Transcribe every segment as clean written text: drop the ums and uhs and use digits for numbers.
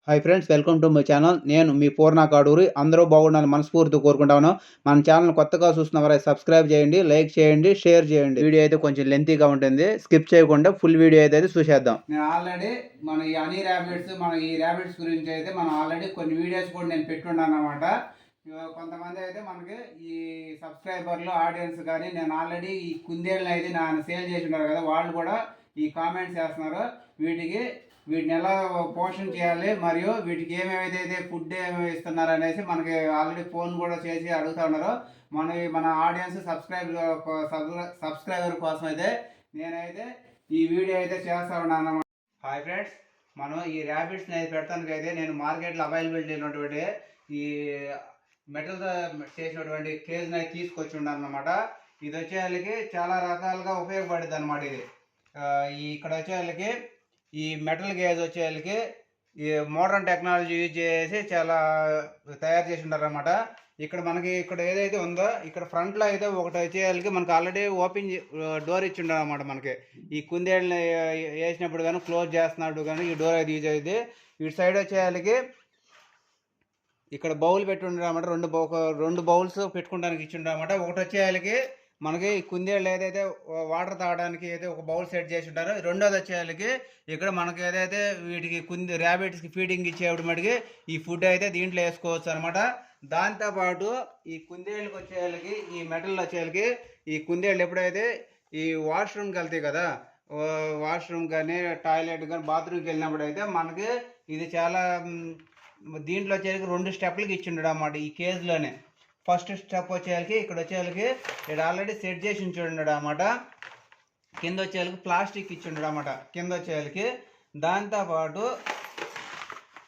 Hi friends, welcome to my channel. నేను మీ పూర్ణ కాడూరి. అందరూ బాగుండాలని మనస్ఫూర్తిగా కోరుకుంటాను. మన ఛానల్ కొత్తగా చూస్తున్నవారైతే సబ్స్క్రైబ్ చేయండి, లైక్ చేయండి, షేర్ చేయండి. వీడియో అయితే కొంచెం లెంతీగా ఉంటుంది, స్కిప్ చేయకుండా ఫుల్ వీడియో అయితే చూసేద్దాం. నేను ఆల్రెడీ మన ఈ హనీ ర్యాబిట్స్ ఈ ర్యాబిట్స్ గురించి అయితే మనం ఆల్రెడీ కొన్ని వీడియోస్ కూడా నేను పెట్టున్నాను అనమాట. కొంతమంది అయితే మనకి ఈ సబ్స్క్రైబర్లు ఆడియన్స్ కానీ నేను ఆల్రెడీ ఈ కుందేళ్ళని అయితే నా సేల్ చేసి ఉన్నారు కదా, వాళ్ళు కూడా ఈ కామెంట్స్ చేస్తున్నారు. వీటిని ఎలా పోషణ చేయాలి, మరియు వీటికి ఏమేమైతే ఫుడ్ ఏమేమి ఇస్తున్నారు అనేసి మనకి ఆల్రెడీ ఫోన్ కూడా చేసి అడుగుతూ ఉన్నారు. మన ఆడియన్స్ సబ్స్క్రైబర్ కోసం అయితే నేనైతే ఈ వీడియో అయితే చేస్తూ ఉన్నాను. హాయ్ ఫ్రెండ్స్, మనం ఈ ర్యాబిట్స్ని అయితే పెడతానికి అయితే నేను మార్కెట్లో అవైలబిలిటీ ఉన్నటువంటి ఈ మెటల్తో చేసినటువంటి కేజ్ని అయితే తీసుకొచ్చి ఉన్నాను అనమాట. ఇది వచ్చేళ్ళకి చాలా రకాలుగా ఉపయోగపడుతుంది అనమాట. ఇది ఇక్కడ వచ్చేళ్ళకి ఈ మెటల్ గేజ్ వచ్చేళ్ళకి ఈ మోడర్న్ టెక్నాలజీ యూజ్ చేసి చాలా తయారు చేసి ఉంటారు అనమాట. ఇక్కడ ఏదైతే ఉందో ఇక్కడ ఫ్రంట్లో అయితే ఒకటి వచ్చేళ్ళకి మనకు ఆల్రెడీ ఓపెన్ డోర్ ఇచ్చి ఉండరు అనమాట. మనకి ఈ కుందేళ్ళని వేసినప్పుడు కానీ క్లోజ్ చేస్తున్నప్పుడు కానీ ఈ డోర్ అయితే యూజ్ అయ్యింది. ఇటు సైడ్ వచ్చేళ్ళకి ఇక్కడ బౌల్ పెట్టి ఉండరు అనమాట. రెండు బౌల్స్ పెట్టుకోవడానికి ఇచ్చి ఉండరు అనమాట. ఒకటి వచ్చేళ్ళకి మనకి కుందేళ్ళు ఏదైతే వాటర్ తాగడానికి అయితే ఒక బౌల్ సెట్ చేసి ఉంటారో, రెండోది వచ్చేళ్ళకి ఇక్కడ మనకి ఏదైతే వీటికి ర్యాబిట్స్కి ఫీడింగ్ ఇచ్చేప్పుడు మటుకి ఈ ఫుడ్ అయితే దీంట్లో వేసుకోవచ్చు అనమాట. దాంతోపాటు ఈ కుందేళ్ళకి వచ్చేళ్ళకి ఈ మెటల్ వచ్చేళ్ళకి ఈ కుందేళ్ళు ఎప్పుడైతే ఈ వాష్రూమ్కి వెళ్తాయి కదా, వాష్రూమ్ కానీ టాయిలెట్ కానీ బాత్రూమ్కి వెళ్ళినప్పుడు అయితే మనకి ఇది చాలా దీంట్లో వచ్చేళ్ళకి 2 స్టెప్లకి ఇచ్చిండడు అన్నమాట ఈ కేజ్లోనే. ఫస్ట్ స్టెప్ వచ్చేళ్ళకి ఇక్కడ ఇక్కడ ఆల్రెడీ సెట్ చేసి ఉంచుండడు అన్నమాట. కింద వచ్చేళ్ళకి ప్లాస్టిక్ ఇచ్చిండడు అన్నమాట కింద వచ్చేళ్ళకి. దాంతోపాటు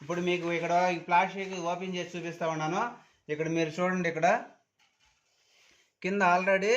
ఇప్పుడు మీకు ఇక్కడ ఈ ప్లాస్టిక్ ఓపెన్ చేసి చూపిస్తా ఉన్నాను. ఇక్కడ మీరు చూడండి, ఇక్కడ కింద ఆల్రెడీ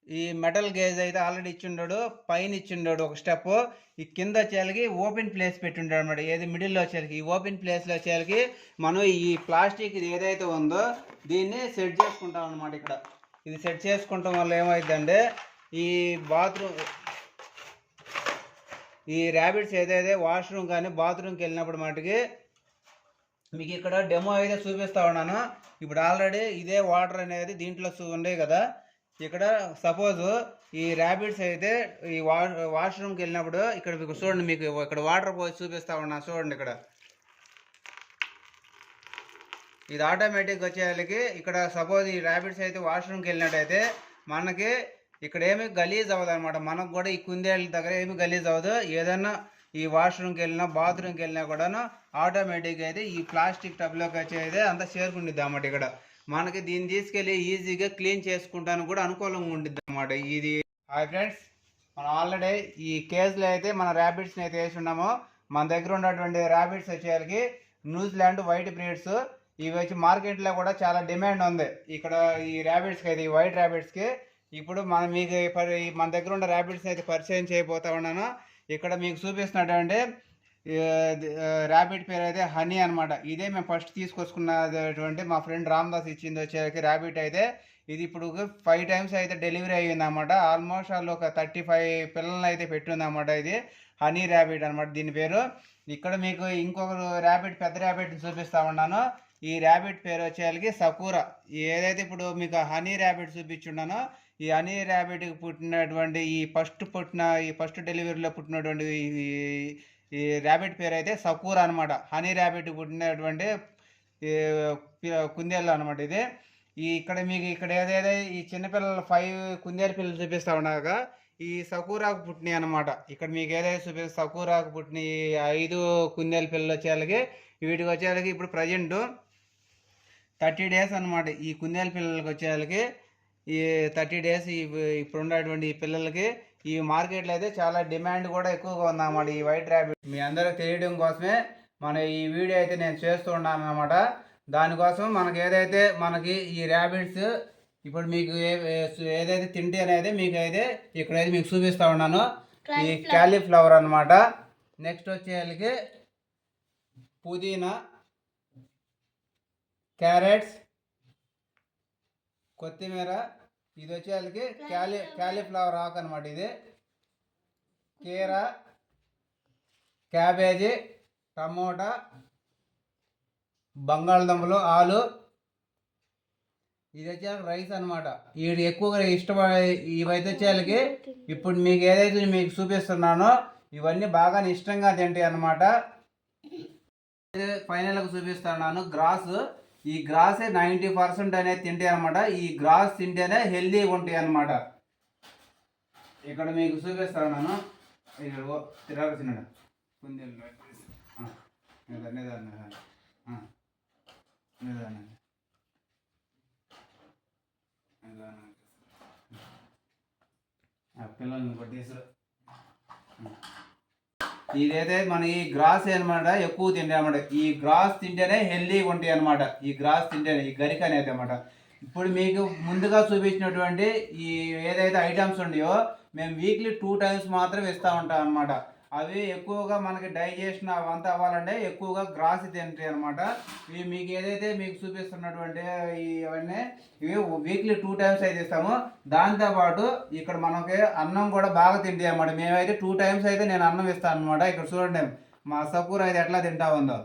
ఈ మెటల్ గేజ్ అయితే ఆల్రెడీ ఇచ్చిండాడు, పైన ఇచ్చిండాడు ఒక స్టెప్. ఈ కింద వచ్చేళ్ళకి ఓపెన్ ప్లేస్ పెట్టుంటాడు అనమాట. ఏది మిడిల్లో వచ్చేళ్ళకి ఈ ఓపెన్ ప్లేస్లో వచ్చేళ్ళకి మనం ఈ ప్లాస్టిక్ ఇది ఏదైతే ఉందో దీన్ని సెట్ చేసుకుంటాం అనమాట. ఇక్కడ ఇది సెట్ చేసుకోవటం వల్ల ఏమైందంటే ఈ ఈ ర్యాబిట్స్ ఏదైతే వాష్రూమ్ కానీ బాత్రూమ్కి వెళ్ళినప్పుడు మటుకి మీకు ఇక్కడ డెమో అయితే చూపిస్తా ఉన్నాను. ఇప్పుడు ఆల్రెడీ ఇదే వాటర్ అనేది దీంట్లో ఉండే కదా. ఇక్కడ సపోజ్ ఈ ర్యాబిట్స్ అయితే ఈ వాష్రూమ్కి వెళ్ళినప్పుడు ఇక్కడ మీకు చూడండి, మీకు ఇక్కడ వాటర్ పోసి చూపిస్తా ఉన్నా చూడండి. ఇక్కడ ఇది ఆటోమేటిక్ వచ్చేళ్ళకి ఇక్కడ సపోజ్ ఈ ర్యాబిట్స్ అయితే వాష్రూమ్కి వెళ్ళినట్టయితే మనకి ఇక్కడ ఏమి గలీజ్ అవ్వదు అనమాట. మనకు కూడా ఈ కుందేళ్ళ దగ్గర ఏమి గలీజ్ అవ్వదు. ఏదన్నా ఈ వాష్రూమ్కి వెళ్ళినా బాత్రూమ్కి వెళ్ళినా కూడాను ఆటోమేటిక్గా అయితే ఈ ప్లాస్టిక్ టబ్లోకి వచ్చేది అంతా చేరుకుండిద్ది అన్నమాట. ఇక్కడ మనకి దీన్ని తీసుకెళ్ళి ఈజీగా క్లీన్ చేసుకుంటాను కూడా అనుకూలంగా ఉండిద్ది అన్నమాట ఇది. హాయ్ ఫ్రెండ్స్, మనం ఆల్రెడీ ఈ కేజ్లో అయితే మన ర్యాబిట్స్ని అయితే వేసి ఉన్నాము. మన దగ్గర ఉన్నటువంటి ర్యాబిట్స్ వచ్చేసరికి న్యూజిలాండ్ వైట్ బ్రీడ్స్. ఇవి వచ్చి మార్కెట్లో కూడా చాలా డిమాండ్ ఉంది ఇక్కడ ఈ ర్యాబిట్స్కి అయితే, ఈ వైట్ ర్యాబిట్స్కి. ఇప్పుడు మన దగ్గర ఉన్న ర్యాబిట్స్ అయితే పరిచయం చేయబోతా ఉన్నాను. ఇక్కడ మీకు చూపిస్తున్నటువంటి ర్యాబిట్ పేరు అయితే హనీ అనమాట. ఇదే మేము ఫస్ట్ తీసుకొచ్చుకున్నటువంటి మా ఫ్రెండ్ రామ్దాస్ ఇచ్చింది వచ్చేసరికి ర్యాబిట్ అయితే. ఇది ఇప్పుడు 5 టైమ్స్ అయితే డెలివరీ అయ్యింది అనమాట. ఆల్మోస్ట్ వాళ్ళు ఒక 35 పిల్లలను అయితే పెట్టింది అనమాట. ఇది హనీ ర్యాబిట్ అనమాట దీని పేరు. ఇక్కడ మీకు ఇంకొక ర్యాబిట్, పెద్ద ర్యాబిట్ని చూపిస్తా ఉన్నాను. ఈ ర్యాబిట్ పేరు వచ్చేసరికి సకూరా. ఏదైతే ఇప్పుడు మీకు హనీ ర్యాబిట్ చూపించున్నానో ఈ హనీ ర్యాబిట్కి పుట్టినటువంటి ఈ ఫస్ట్ డెలివరీలో పుట్టినటువంటి ఈ ర్యాబిట్ పేరు అయితే సకూరా అనమాట. హనీ ర్యాబిట్ పుట్టినటువంటి కుందేళ్ళు అనమాట ఇది. ఇక్కడ ఏదైతే ఈ చిన్నపిల్లలు 5 కుందేలు పిల్లలు చూపిస్తా ఉన్నాక ఈ సకూరాకు పుట్టినాయి అనమాట. ఇక్కడ మీకు ఏదైతే చూపిస్తే సకూరాకు పుట్టిన 5 కుందేలు పిల్లలు వచ్చేళ్ళకి వీటికి వచ్చేళ్ళకి ఇప్పుడు ప్రజెంట్ 30 డేస్ అనమాట. ఈ కుందేలు పిల్లలకి వచ్చేళ్ళకి ఈ 30 డేస్ ఇప్పుడు ఉన్నటువంటి ఈ పిల్లలకి ఈ మార్కెట్లో అయితే చాలా డిమాండ్ కూడా ఎక్కువగా ఉందన్నమాట ఈ వైట్ ర్యాబిట్. మీ అందరికి తెలియడం కోసమే ఈ వీడియో అయితే నేను చేస్తూ ఉన్నాను అనమాట. దానికోసం మనకి ఈ ర్యాబిట్స్ ఇప్పుడు మీకు ఏదైతే తింటే అనేది మీకు అయితే ఇక్కడైతే మీకు చూపిస్తూ ఉన్నాను. ఈ క్యాలీఫ్లవర్ అనమాట. నెక్స్ట్ వచ్చేళ్ళకి పుదీనా, క్యారెట్స్, కొత్తిమీర. ఇది వచ్చేళ్ళకి క్యాలీఫ్లవర్ ఆకు అనమాట. ఇది కీర, క్యాబేజీ, టమోటా, బంగాళదుంపలు, ఆలు, ఇది వచ్చే రైస్ అనమాట. వీడు ఎక్కువగా ఇష్టపడే ఇవైతే వచ్చేళ్ళకి ఇప్పుడు మీకు ఏదైతే మీకు చూపిస్తున్నానో ఇవన్నీ బాగా ఇష్టంగా తింటాయి అనమాట. ఫైనల్గా చూపిస్తున్నాను గ్రాస్. ఈ గ్రాసే 90% అనేది తింటాయి అనమాట. ఈ గ్రాస్ తింటేనే హెల్దీగా ఉంటాయి అనమాట. ఇక్కడ మీకు చూపిస్తున్నాను. తిరగచ్చినాడు కుందేలు పిల్లల్ని కొట్టేసారు. ఇదైతే మన ఈ గ్రాస్ అనమాట ఎక్కువ తింటే అనమాట. ఈ గ్రాస్ తింటేనే హెల్దీగా ఉంటాయి అనమాట. ఈ గ్రాస్ తింటేనే ఈ గరిక అనేది అనమాట. ఇప్పుడు మీకు ముందుగా చూపించినటువంటి ఈ ఏదైతే ఐటమ్స్ ఉన్నాయో మేము వీక్లీ 2 times మాత్రం ఇస్తూ ఉంటాం అనమాట. అవి ఎక్కువగా మనకి డైజెషన్ అవంతా అవ్వాలంటే ఎక్కువగా గ్రాస్ తింటాయి అనమాట. ఇవి మీకు ఏదైతే మీకు చూపిస్తున్నటువంటి ఇవన్నీ ఇవి వీక్లీ 2 times అయితే ఇస్తాము. దాంతోపాటు ఇక్కడ మనకి అన్నం కూడా బాగా తింటాయి అనమాట. మేమైతే 2 times అయితే నేను అన్నం ఇస్తాను అనమాట. ఇక్కడ చూడండి మా సపూర్ అయితే ఎట్లా తింటా ఉందో.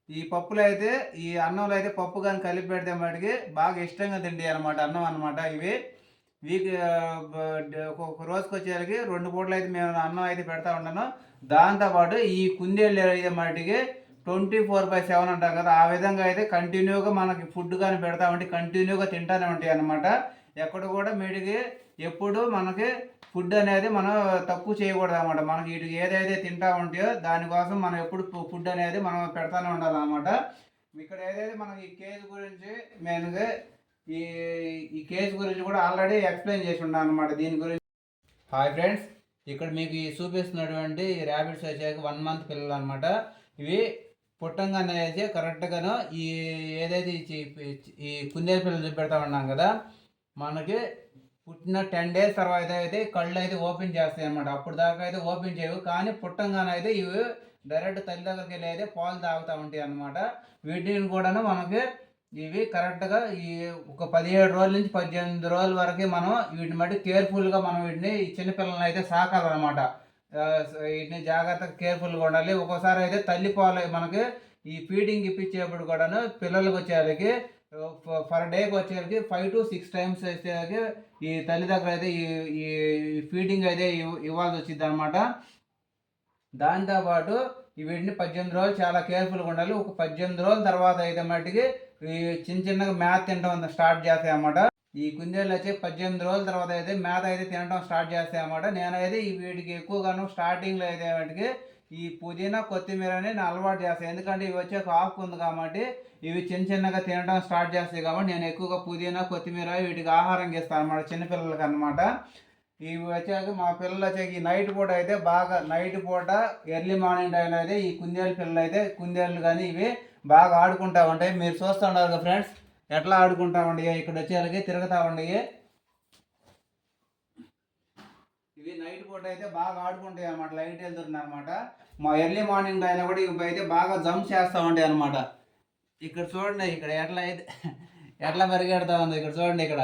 ఈ పప్పులు అయితే ఈ అన్నంలో అయితే పప్పు కానీ కలిపి పెడితే మటుకి బాగా ఇష్టంగా తింటాయి అనమాట అన్నం అనమాట. ఇవి వీక్ ఒక రోజుకి వచ్చేసరికి 2 పూటలు అయితే మేము అన్నం అయితే పెడతా ఉంటాను. దాంతోపాటు ఈ కుందేళ్ళు అయితే మటుకి 24/7 అంటాం కదా, ఆ విధంగా అయితే కంటిన్యూగా మనకి ఫుడ్ కానీ పెడతా ఉంటే కంటిన్యూగా తింటానే ఉంటాయి అనమాట. ఎక్కడ కూడా వీటికి ఎప్పుడు మనకి ఫుడ్ అనేది మనం తక్కువ చేయకూడదు అనమాట. మనకి వీటికి ఏదైతే తింటా ఉంటాయో దానికోసం మనం ఎప్పుడు ఫుడ్ అనేది మనం పెడతానే ఉండాలన్నమాట. ఇక్కడ ఏదైతే మనకి ఈ కేజ్ గురించి మెయిన్గా ఈ ఈ కేసు గురించి కూడా ఆల్రెడీ ఎక్స్ప్లెయిన్ చేసి ఉన్నాను అనమాట. దీని గురించి హాయ్ ఫ్రెండ్స్, ఇక్కడ మీకు ఈ చూపిస్తున్నటువంటి ర్యాబిట్స్ వచ్చాక 1 month పిల్లలు అనమాట. ఇవి పుట్టంగానే అయితే కరెక్ట్గాను ఈ ఏదైతే ఈ కుందేలు పిల్లలు చూపెడతా ఉన్నాం కదా, మనకి పుట్టిన 10 days తర్వాత అయితే కళ్ళు అయితే ఓపెన్ చేస్తాయి అనమాట. అప్పుడు దాకా అయితే ఓపెన్ చేయవు, కానీ పుట్టంగానే అయితే ఇవి డైరెక్ట్ తల్లి దగ్గరికి వెళ్ళి అయితే పాలు తాగుతూ ఉంటాయి అనమాట. వీటిని కూడాను మనకి ఇవి కరెక్ట్గా ఈ ఒక 17 రోజుల నుంచి 18 రోజుల వరకు మనం వీటిని బట్టి కేర్ఫుల్గా మనం వీటిని ఈ చిన్నపిల్లల్ని అయితే సాకాలన్నమాట. వీటిని జాగ్రత్తగా కేర్ఫుల్గా ఉండాలి. ఒక్కోసారి అయితే తల్లి పాలు మనకి ఈ ఫీడింగ్ ఇప్పించేప్పుడు కూడాను పిల్లలకు వచ్చేసరికి పర్ డేకి వచ్చేసరికి 5 to 6 times వచ్చేసరికి ఈ తల్లి దగ్గర అయితే ఈ ఫీడింగ్ అయితే ఇవ్వాల్సి వచ్చింది అనమాట. దాంతోపాటు వీటిని 18 రోజులు చాలా కేర్ఫుల్గా ఉండాలి. ఒక 18 రోజుల తర్వాత అయితే మట్టికి ఈ చిన్నగా మేత తినడం స్టార్ట్ చేస్తాయి అన్నమాట. ఈ కుందేళ్ళు వచ్చి 18 రోజుల తర్వాత అయితే మేత అయితే తినడం స్టార్ట్ చేస్తాయి అన్నమాట. నేనైతే ఈ వీటికి ఎక్కువగాను స్టార్టింగ్లో అయితే వాటికి ఈ పుదీనా కొత్తిమీర అని నేను అలవాటు చేస్తాను. ఎందుకంటే ఇవి వచ్చే ఆకు ఉంది కాబట్టి ఇవి చిన్నగా తినడం స్టార్ట్ చేస్తాయి కాబట్టి నేను ఎక్కువగా పుదీనా కొత్తిమీర వీటికి ఆహారం ఇస్తాను అన్నమాట, చిన్నపిల్లలకి అనమాట. ఇవి వచ్చాక మా పిల్లలు వచ్చాక ఈ నైట్ పూట అయితే బాగా నైట్ పూట ఎర్లీ మార్నింగ్ టైంలో అయితే ఈ కుందేలు పిల్లలు అయితే కుందేళ్ళు కానీ ఇవి బాగా ఆడుకుంటా ఉంటాయి. మీరు చూస్తూ ఉన్నారు కదా ఫ్రెండ్స్, ఎట్లా ఆడుకుంటా ఉండయి. ఇక్కడ వచ్చేళ్ళకి తిరుగుతూ ఉండయి. ఇవి నైట్ పూట అయితే బాగా ఆడుకుంటాయి అనమాట, లైట్ వెళ్తుంది అనమాట. మా ఎర్లీ మార్నింగ్ టైంలో కూడా ఇవి అయితే బాగా జంప్ చేస్తూ ఉంటాయి అనమాట. ఇక్కడ చూడండి, ఇక్కడ ఎట్లా పరిగెడతా ఉంది. ఇక్కడ చూడండి, ఇక్కడ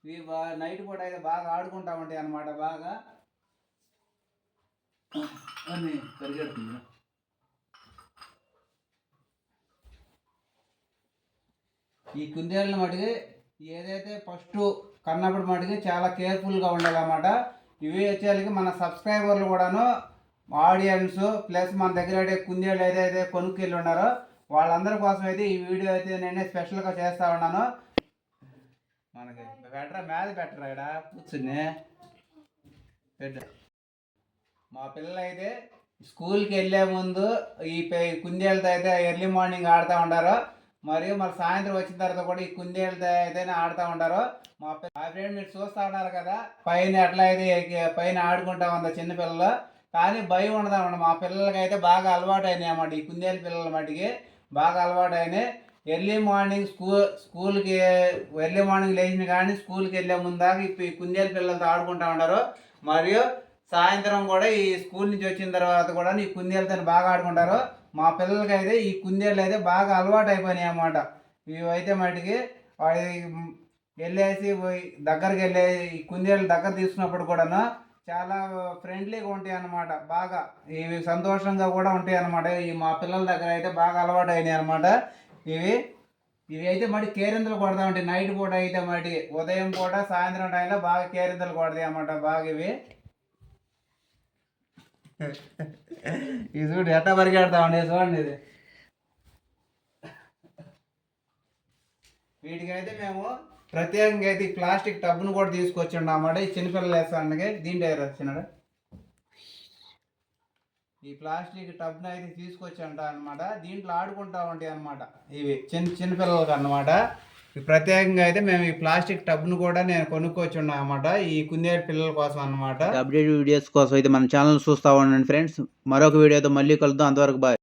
ఇవి నైట్ పూట అయితే బాగా ఆడుకుంటా ఉంటాయి అనమాట. బాగా పరిగెడుతుంది. ఈ కుందేళ్ళ మటుకి ఏదైతే ఫస్ట్ కన్నప్పుడు మటుకి చాలా కేర్ఫుల్గా ఉండాలన్నమాట. ఇవి వచ్చేసరికి మన సబ్స్క్రైబర్లు కూడాను ఆడియన్స్ ప్లస్ మన దగ్గర అయితే కుందేళ్ళు ఏదైతే కొనుక్కెళ్ళి ఉన్నారో వాళ్ళందరి కోసం అయితే ఈ వీడియో అయితే నేనే స్పెషల్గా చేస్తూ ఉన్నాను. మనకి పెట్టరా మేద పెట్టరా ఇక్కడ కూర్చుని పెట్ట. మా పిల్లలు అయితే స్కూల్కి వెళ్ళే ముందు ఈ కుందేళ్ళతో అయితే ఎర్లీ మార్నింగ్ ఆడుతూ ఉంటారు. మరియు మరి సాయంత్రం వచ్చిన తర్వాత కూడా ఈ కుందేళ్ళతో అయితేనే ఆడుతూ ఉంటారు. మా ఫ్రెండ్ మీరు చూస్తూ ఉన్నారు కదా, పైన ఎట్లా అయితే పైన ఆడుకుంటా ఉందో చిన్నపిల్లలు. కానీ భయం ఉండదు అన్నమాట. మా పిల్లలకి అయితే బాగా అలవాటు అయినాయి అన్నమాట. ఈ కుందేలు పిల్లల మటుకి బాగా అలవాటు అయినాయి. ఎర్లీ మార్నింగ్ స్కూల్కి ఎర్లీ మార్నింగ్ లేచిన కానీ స్కూల్కి వెళ్ళే ముందాక ఈ కుందేలు పిల్లలతో ఆడుకుంటూ ఉంటారు. మరియు సాయంత్రం కూడా ఈ స్కూల్ నుంచి వచ్చిన తర్వాత కూడా ఈ కుందేలతో బాగా ఆడుకుంటారు. మా పిల్లలకి అయితే ఈ కుందేళ్ళు అయితే బాగా అలవాటు అయిపోయినాయి అన్నమాట. ఇవి అయితే మటుకి వాడి వెళ్ళేసి దగ్గరికి వెళ్ళే ఈ కుందేళ్ళు దగ్గర తీసుకున్నప్పుడు కూడాను చాలా ఫ్రెండ్లీగా ఉంటాయి అన్నమాట. బాగా ఇవి సంతోషంగా కూడా ఉంటాయి అన్నమాట. ఈ మా పిల్లల దగ్గర అయితే బాగా అలవాటు అయినాయి అన్నమాట. ఇవి ఇవి అయితే మరి కేరింతలు కొడతా ఉంటాయి. నైట్ పూట అయితే మరి ఉదయం పూట సాయంత్రం టైంలో బాగా కేరింతలు కొడతాయి అన్నమాట. బాగా ఇవి ఇది చూడు ఎట్లా పరిగెడతా ఉండే చూడండి. ఇది వీటికైతే మేము ప్రత్యేకంగా అయితే ఈ ప్లాస్టిక్ టబ్ను కూడా తీసుకొచ్చి అన్నమాట. ఈ చిన్నపిల్లలు వేస్తానికి దీంట్లో వచ్చినాడు. ఈ ప్లాస్టిక్ టబ్ను అయితే తీసుకొచ్చి అనమాట. దీంట్లో ఆడుకుంటా ఉంటాయి అనమాట. ఇవి చిన్నపిల్లలకి అన్నమాట. ప్రత్యేకంగా అయితే మేము ఈ ప్లాస్టిక్ టబ్ను కూడా నేను కొనుక్కొచ్చి ఉన్నా అనమాట. ఈ కుందేలు పిల్లల కోసం అనమాట. అప్డేట్ వీడియోస్ కోసం అయితే మన ఛానల్ చూస్తూ ఉండండి ఫ్రెండ్స్. మరొక వీడియోతో మళ్ళీ కలుద్దాం. అంతవరకు బాయ్.